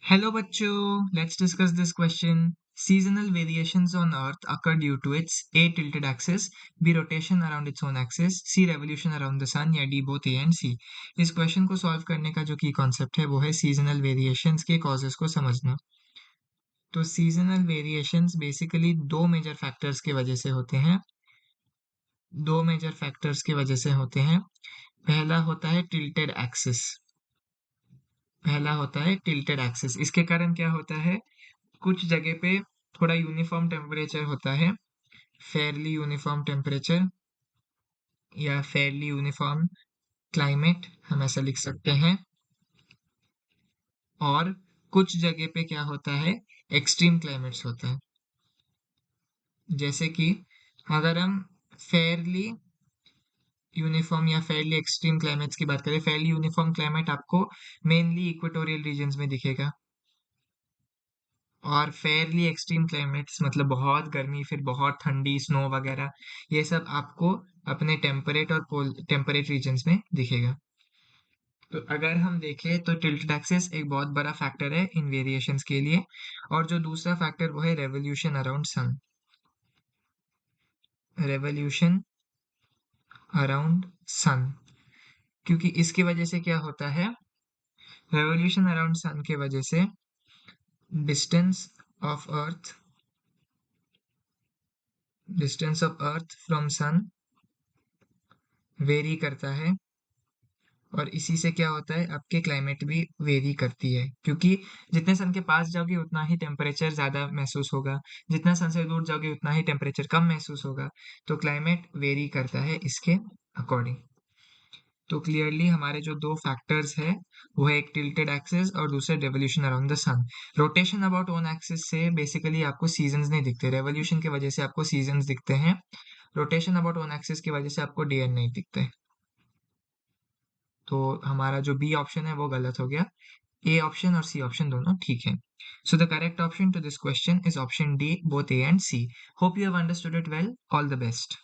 Hello bachcho, let's discuss this question. Seasonal variations on Earth occur due to its A. tilted axis, B. rotation around its own axis, C. revolution around the sun या D. both A and C. इस question को solve करने का जो की concept है वो है सीजनल वेरिएशंस के कॉजेस को समझना। तो सीजनल वेरिएशंस बेसिकली दो मेजर फैक्टर्स के वजह से होते हैं। पहला होता है टिल्टेड एक्सिस। इसके कारण क्या होता है, कुछ जगह पे थोड़ा यूनिफॉर्म टेम्परेचर होता है, फेयरली यूनिफॉर्म टेम्परेचर या फेयरली यूनिफॉर्म क्लाइमेट, हम ऐसा लिख सकते हैं। और कुछ जगह पे क्या होता है, एक्सट्रीम क्लाइमेट्स होता है। जैसे कि अगर हम फेयरली यूनिफॉर्म या फेयरली एक्सट्रीम क्लाइमेट्स की बात करें, फेयरली यूनिफॉर्म क्लाइमेट आपको मेनली इक्वेटोरियल रीजन्स में दिखेगा, और फेयरली एक्सट्रीम क्लाइमेट्स मतलब बहुत गर्मी फिर बहुत ठंडी, स्नो वगैरह, ये सब आपको अपने टेम्परेट और टेम्परेट रीजन्स में दिखेगा। तो अगर हम देखें तो टिल्टेड एक्सिस एक बहुत बड़ा फैक्टर है इन वेरिएशंस के लिए। और जो दूसरा फैक्टर वो है revolution around sun. Revolution around sun, क्योंकि इसकी वजह से क्या होता है, रेवोल्यूशन अराउंड सन के वजह से distance of earth from sun vary करता है, और इसी से क्या होता है, आपके क्लाइमेट भी वेरी करती है, क्योंकि जितने सन के पास जाओगे उतना ही टेम्परेचर ज़्यादा महसूस होगा, जितना सन से दूर जाओगे उतना ही टेम्परेचर कम महसूस होगा। तो क्लाइमेट वेरी करता है इसके अकॉर्डिंग। तो क्लियरली हमारे जो दो फैक्टर्स है वो है एक टिल्टेड एक्सिस और दूसरा revolution around the sun. Rotation about own axis से बेसिकली आपको सीजन्स नहीं दिखते, रेवोल्यूशन की वजह से आपको सीजन्स दिखते हैं, रोटेशन अबाउट ओन एक्सिस की वजह से आपको डे एंड नाइट दिखते हैं। तो हमारा जो बी ऑप्शन है वो गलत हो गया, ए ऑप्शन और सी ऑप्शन दोनों ठीक है। So the correct option to this question is option D, both A and C. Hope you have understood it well. All the best.